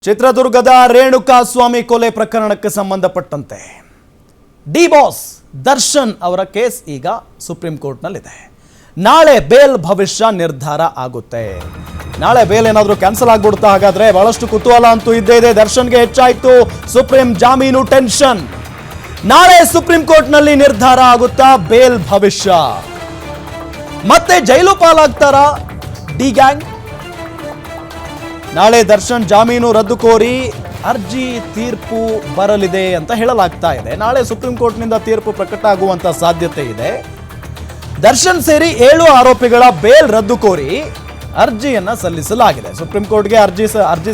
ಚಿತ್ರದುರ್ಗದ ರೇಣುಕಾಸ್ವಾಮಿ ಕೊಲೆ ಪ್ರಕರಣಕ್ಕೆ ಸಂಬಂಧಪಟ್ಟಂತೆ ಡಿ ಬಾಸ್ ದರ್ಶನ್ ಅವರ ಕೇಸ್ ಈಗ ಸುಪ್ರೀಂ ಕೋರ್ಟ್ನಲ್ಲಿದೆ. ನಾಳೆ ಬೇಲ್ ಭವಿಷ್ಯ ನಿರ್ಧಾರ ಆಗುತ್ತೆ. ನಾಳೆ ಬೇಲ್ ಏನಾದರೂ ಕ್ಯಾನ್ಸಲ್ ಆಗ್ಬಿಡುತ್ತಾ? ಹಾಗಾದ್ರೆ ಬಹಳಷ್ಟು ಕುತೂಹಲ ಅಂತೂ ಇದ್ದೇ ಇದೆ. ದರ್ಶನ್ಗೆ ಹೆಚ್ಚಾಯಿತು ಸುಪ್ರೀಂ ಜಾಮೀನು ಟೆನ್ಷನ್. ನಾಳೆ ಸುಪ್ರೀಂ ಕೋರ್ಟ್ನಲ್ಲಿ ನಿರ್ಧಾರ ಆಗುತ್ತಾ ಬೇಲ್ ಭವಿಷ್ಯ? ಮತ್ತೆ ಜೈಲು ಪಾಲಾಗ್ತಾರಾ ಡಿ ಗ್ಯಾಂಗ್? ನಾಳೆ ದರ್ಶನ್ ಜಾಮೀನು ರದ್ದು ಕೋರಿ ಅರ್ಜಿ ತೀರ್ಪು ಬರಲಿದೆ ಅಂತ ಹೇಳಲಾಗ್ತಾ ಇದೆ. ನಾಳೆ ಸುಪ್ರೀಂ ಕೋರ್ಟ್ನಿಂದ ತೀರ್ಪು ಪ್ರಕಟ ಆಗುವಂತ ಸಾಧ್ಯತೆ ಇದೆ. ದರ್ಶನ್ ಸೇರಿ 7 ಆರೋಪಿಗಳ ಬೇಲ್ ರದ್ದು ಕೋರಿ ಅರ್ಜಿಯನ್ನ ಸಲ್ಲಿಸಲಾಗಿದೆ. ಸುಪ್ರೀಂ ಕೋರ್ಟ್ಗೆ ಅರ್ಜಿ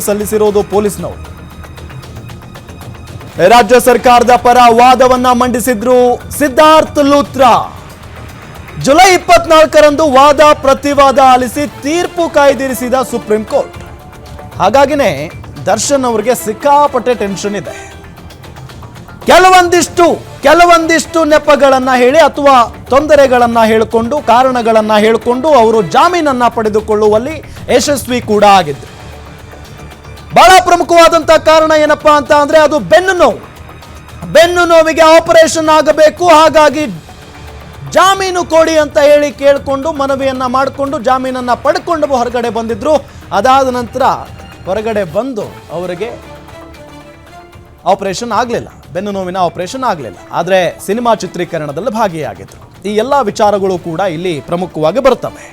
ಸಲ್ಲಿಸಿರುವುದು ಪೊಲೀಸ್ನವರು. ರಾಜ್ಯ ಸರ್ಕಾರದ ಪರ ವಾದವನ್ನ ಮಂಡಿಸಿದ್ರು ಸಿದ್ಧಾರ್ಥ್ ಲೂಥ್ರಾ. ಜುಲೈ 24ರಂದು ವಾದ ಪ್ರತಿವಾದ ಆಲಿಸಿ ತೀರ್ಪು ಕಾಯ್ದಿರಿಸಿದ ಸುಪ್ರೀಂ ಕೋರ್ಟ್. ಹಾಗಾಗಿನೇ ದರ್ಶನ್ ಅವರಿಗೆ ಸಿಕ್ಕಾಪಟ್ಟೆ ಟೆನ್ಷನ್ ಇದೆ. ಕೆಲವೊಂದಿಷ್ಟು ನೆಪಗಳನ್ನ ಹೇಳಿ ಅಥವಾ ತೊಂದರೆಗಳನ್ನ ಹೇಳಿಕೊಂಡು ಕಾರಣಗಳನ್ನ ಹೇಳಿಕೊಂಡು ಅವರು ಜಾಮೀನನ್ನ ಪಡೆದುಕೊಳ್ಳುವಲ್ಲಿ ಯಶಸ್ವಿ ಕೂಡ ಆಗಿದ್ರು. ಬಹಳ ಪ್ರಮುಖವಾದಂತಹ ಕಾರಣ ಏನಪ್ಪಾ ಅಂತ ಅಂದ್ರೆ ಅದು ಬೆನ್ನು ನೋವಿಗೆ ಆಪರೇಷನ್ ಆಗಬೇಕು. ಹಾಗಾಗಿ ಜಾಮೀನು ಕೊಡಿ ಅಂತ ಹೇಳಿ ಕೇಳಿಕೊಂಡು ಮನವಿಯನ್ನ ಮಾಡಿಕೊಂಡು ಜಾಮೀನನ್ನ ಪಡ್ಕೊಂಡು ಹೊರಗಡೆ ಬಂದಿದ್ರು. ಅದಾದ ನಂತರ ಹೊರಗಡೆ ಬಂದು ಅವರಿಗೆ ಆಪರೇಷನ್ ಆಗಲಿಲ್ಲ, ಬೆನ್ನು ನೋವಿನ ಆಪರೇಷನ್ ಆಗಲಿಲ್ಲ. ಆದರೆ ಸಿನಿಮಾ ಚಿತ್ರೀಕರಣದಲ್ಲಿ ಭಾಗಿಯಾಗಿದ್ರು. ಈ ಎಲ್ಲ ವಿಚಾರಗಳು ಕೂಡ ಇಲ್ಲಿ ಪ್ರಮುಖವಾಗಿ ಬರುತ್ತವೆ.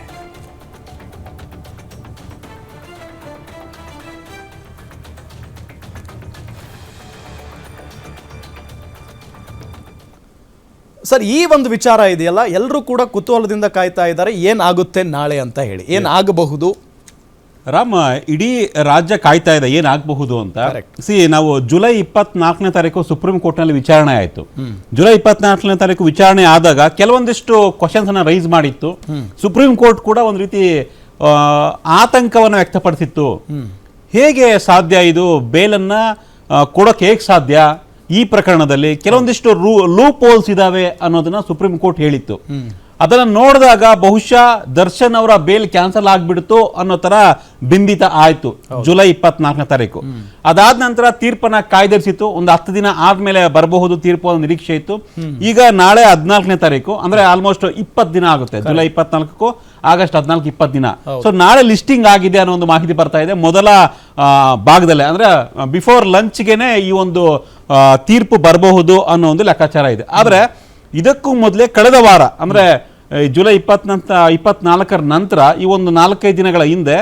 ಸರ್, ಈ ಒಂದು ವಿಚಾರ ಇದೆಯಲ್ಲ, ಎಲ್ಲರೂ ಕೂಡ ಕುತೂಹಲದಿಂದ ಕಾಯ್ತಾ ಇದ್ದಾರೆ ಏನಾಗುತ್ತೆ ನಾಳೆ ಅಂತ ಹೇಳಿ. ಏನಾಗಬಹುದು ರಾಮ? ಇಡೀ ರಾಜ್ಯ ಕಾಯ್ತಾ ಇದೆ ಏನಾಗಬಹುದು ಅಂತ. ನಾವು ಜುಲೈ 24ನೇ ತಾರೀಕು ಸುಪ್ರೀಂ ಕೋರ್ಟ್ನಲ್ಲಿ ವಿಚಾರಣೆ ಆಯಿತು. ಜುಲೈ 24ನೇ ತಾರೀಕು ವಿಚಾರಣೆ ಆದಾಗ ಕೆಲವೊಂದಿಷ್ಟು ಕ್ವಶನ್ಸ್ ಅನ್ನ ರೈಸ್ ಮಾಡಿತ್ತು. ಸುಪ್ರೀಂ ಕೋರ್ಟ್ ಕೂಡ ಒಂದು ರೀತಿ ಆತಂಕವನ್ನು ವ್ಯಕ್ತಪಡಿಸಿತ್ತು. ಹೇಗೆ ಸಾಧ್ಯ ಇದು ಬೇಲನ್ನ ಕೊಡೋಕೆ ಹೇಗೆ ಸಾಧ್ಯ? ಈ ಪ್ರಕರಣದಲ್ಲಿ ಕೆಲವೊಂದಿಷ್ಟು ಲೂಪ್ ಹೋಲ್ಸ್ ಇದಾವೆ ಅನ್ನೋದನ್ನ ಸುಪ್ರೀಂ ಕೋರ್ಟ್ ಹೇಳಿತ್ತು. ಅದನ್ನ ನೋಡಿದಾಗ ಬಹುಶಃ ದರ್ಶನ್ ಅವರ ಬೇಲ್ ಕ್ಯಾನ್ಸಲ್ ಆಗ್ಬಿಡ್ತು ಅನ್ನೋ ತರ ಬಿಂಬಿತ ಆಯ್ತು ಜುಲೈ 24ನೇ ತಾರೀಕು. ಅದಾದ ನಂತರ ತೀರ್ಪನ್ನ ಕಾಯ್ದಿರಿಸಿತ್ತು. ಒಂದು 10 ದಿನ ಆದ್ಮೇಲೆ ಬರಬಹುದು ತೀರ್ಪು ಅನ್ನೋ ನಿರೀಕ್ಷೆ ಇತ್ತು. ಈಗ ನಾಳೆ 14ನೇ ತಾರೀಕು ಅಂದ್ರೆ ಆಲ್ಮೋಸ್ಟ್ 20 ದಿನ ಆಗುತ್ತೆ. ಜುಲೈ 24ಕ್ಕೂ ಆಗಸ್ಟ್ 14 20 ದಿನ. ಸೊ ನಾಳೆ ಲಿಸ್ಟಿಂಗ್ ಆಗಿದೆ ಅನ್ನೋ ಒಂದು ಮಾಹಿತಿ ಬರ್ತಾ ಇದೆ. ಮೊದಲ ಭಾಗದಲ್ಲೇ ಅಂದ್ರೆ ಬಿಫೋರ್ ಲಂಚ್ಗೆನೆ ಈ ಒಂದು ತೀರ್ಪು ಬರಬಹುದು ಅನ್ನೋ ಒಂದು ಲೆಕ್ಕಾಚಾರ ಇದೆ. ಆದ್ರೆ ಇದಕ್ಕೂ ಮೊದಲೇ ಕಳೆದ ವಾರ ಅಂದ್ರೆ ಜುಲೈ 24ರ ನಂತರ ಈ ಒಂದು 4-5 ದಿನಗಳ ಹಿಂದೆ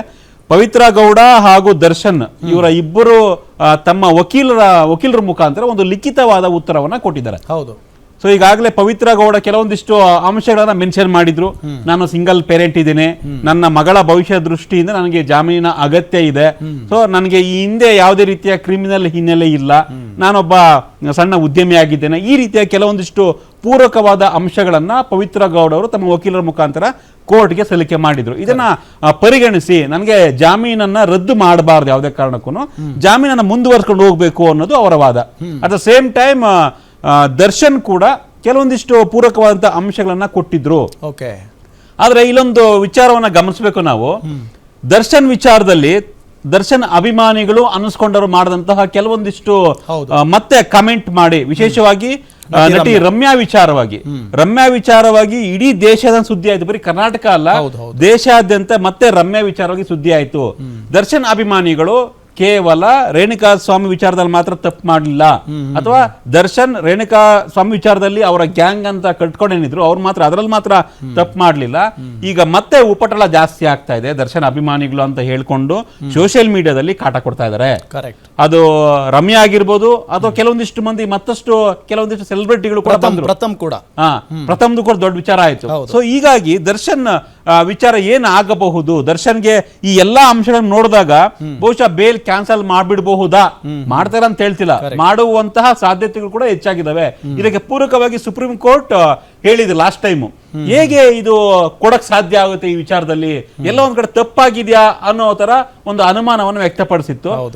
ಪವಿತ್ರ ಗೌಡ ಹಾಗೂ ದರ್ಶನ್ ಇವರ ಇಬ್ಬರು ತಮ್ಮ ವಕೀಲರ ಮುಖಾಂತರ ಒಂದು ಲಿಖಿತವಾದ ಉತ್ತರವನ್ನ ಕೊಟ್ಟಿದ್ದಾರೆ. ಹೌದು. ಸೊ ಈಗಾಗಲೇ ಪವಿತ್ರ ಗೌಡ ಕೆಲವೊಂದಿಷ್ಟು ಅಂಶಗಳನ್ನ ಮೆನ್ಷನ್ ಮಾಡಿದ್ರು. ನಾನು ಸಿಂಗಲ್ ಪೇರೆಂಟ್ ಇದ್ದೇನೆ, ನನ್ನ ಮಗಳ ಭವಿಷ್ಯ ದೃಷ್ಟಿಯಿಂದ ನನಗೆ ಜಾಮೀನಿನ ಅಗತ್ಯ ಇದೆ. ಸೊ ನನಗೆ ಈ ಹಿಂದೆ ಯಾವುದೇ ರೀತಿಯ ಕ್ರಿಮಿನಲ್ ಹಿನ್ನೆಲೆ ಇಲ್ಲ, ನಾನೊಬ್ಬ ಸಣ್ಣ ಉದ್ಯಮಿಯಾಗಿದ್ದೇನೆ. ಈ ರೀತಿಯ ಕೆಲವೊಂದಿಷ್ಟು ಪೂರಕವಾದ ಅಂಶಗಳನ್ನ ಪವಿತ್ರ ಗೌಡ ಅವರು ತಮ್ಮ ವಕೀಲರ ಮುಖಾಂತರ ಕೋರ್ಟ್ಗೆ ಸಲ್ಲಿಕೆ ಮಾಡಿದ್ರು. ಇದನ್ನ ಪರಿಗಣಿಸಿ ನನಗೆ ಜಾಮೀನನ್ನ ರದ್ದು ಮಾಡಬಾರ್ದು, ಯಾವುದೇ ಕಾರಣಕ್ಕೂ ಜಾಮೀನನ್ನ ಮುಂದುವರ್ಸ್ಕೊಂಡು ಹೋಗ್ಬೇಕು ಅನ್ನೋದು ಅವರ ವಾದ. At the same time Darshan ಕೂಡ ಕೆಲವೊಂದಿಷ್ಟು ಪೂರಕವಾದಂತಹ ಅಂಶಗಳನ್ನ ಕೊಟ್ಟಿದ್ರು. ಆದ್ರೆ ಇಲ್ಲೊಂದು ವಿಚಾರವನ್ನ ಗಮನಿಸಬೇಕು ನಾವು. ದರ್ಶನ್ ವಿಚಾರದಲ್ಲಿ ದರ್ಶನ್ ಅಭಿಮಾನಿಗಳು ಅನ್ನಿಸ್ಕೊಂಡವರು ಮಾಡಿದಂತಹ ಕೆಲವೊಂದಿಷ್ಟು ಮತ್ತೆ ಕಮೆಂಟ್ ಮಾಡಿ, ವಿಶೇಷವಾಗಿ ನಟಿ ರಮ್ಯಾ ವಿಚಾರವಾಗಿ ಇಡೀ ದೇಶದ ಸುದ್ದಿ ಆಯ್ತು. ಬರೀ ಕರ್ನಾಟಕ ಅಲ್ಲ, ದೇಶಾದ್ಯಂತ ಮತ್ತೆ ರಮ್ಯಾ ವಿಚಾರವಾಗಿ ಸುದ್ದಿ ಆಯ್ತು. ದರ್ಶನ್ ಅಭಿಮಾನಿಗಳು ಕೇವಲ ರೇಣುಕಾ ಸ್ವಾಮಿ ವಿಚಾರದಲ್ಲಿ ಮಾತ್ರ ತಪ್ಪು ಮಾಡಲಿಲ್ಲ, ಅಥವಾ ದರ್ಶನ್ ರೇಣುಕಾ ಸ್ವಾಮಿ ವಿಚಾರದಲ್ಲಿ ಅವರ ಗ್ಯಾಂಗ್ ಅಂತ ಕಟ್ಕೊಂಡೇನಿದ್ರು ಅವ್ರು ಮಾತ್ರ ಅದರಲ್ಲಿ ಮಾತ್ರ ತಪ್ಪು ಮಾಡಲಿಲ್ಲ. ಈಗ ಮತ್ತೆ ಉಪಟಳ ಜಾಸ್ತಿ ಆಗ್ತಾ ಇದೆ. ದರ್ಶನ್ ಅಭಿಮಾನಿಗಳು ಅಂತ ಹೇಳ್ಕೊಂಡು ಸೋಷಿಯಲ್ ಮೀಡಿಯಾದಲ್ಲಿ ಕಾಟ ಕೊಡ್ತಾ ಇದ್ದಾರೆ. ಅದು ರಮ್ಯಾ ಆಗಿರ್ಬೋದು ಅಥವಾ ಕೆಲವೊಂದಿಷ್ಟು ಮಂದಿ ಮತ್ತಷ್ಟು ಕೆಲವೊಂದಿಷ್ಟು ಸೆಲೆಬ್ರಿಟಿಗಳು ಕೂಡ ಬಂದ್ರು. ಪ್ರಥಮ್ದು ಕೂಡ ದೊಡ್ಡ ವಿಚಾರ ಆಯ್ತು. ಸೊ ಹೀಗಾಗಿ ದರ್ಶನ್ ವಿಚಾರ ಏನಾಗಬಹುದು, ದರ್ಶನ್ಗೆ ಈ ಎಲ್ಲಾ ಅಂಶಗಳನ್ನು ನೋಡಿದಾಗ ಬಹುಶಃ ಬೇಲ್ ಕ್ಯಾನ್ಸಲ್ ಮಾಡ್ಬಿಡಬಹುದಾ, ಮಾಡ್ತಾರ ಅಂತ ಹೇಳ್ತಿಲ್ಲ, ಮಾಡುವಂತಹ ಸಾಧ್ಯತೆಗಳು ಕೂಡ ಹೆಚ್ಚಾಗಿದ್ದಾವೆ. ಇದಕ್ಕೆ ಪೂರಕವಾಗಿ ಸುಪ್ರೀಂ ಕೋರ್ಟ್ ಹೇಳಿದ್ರು ಲಾಸ್ಟ್ ಟೈಮ್. ಹೇಗೆ ಇದು ಕೊಡಕ್ ಸಾಧ್ಯ ಆಗುತ್ತೆ, ಈ ವಿಚಾರದಲ್ಲಿ ಎಲ್ಲ ಒಂದ್ ಕಡೆ ತಪ್ಪಾಗಿದ್ಯಾ ಅನ್ನೋ ತರ ಒಂದು ಅನುಮಾನವನ್ನು ವ್ಯಕ್ತಪಡಿಸಿತ್ತು.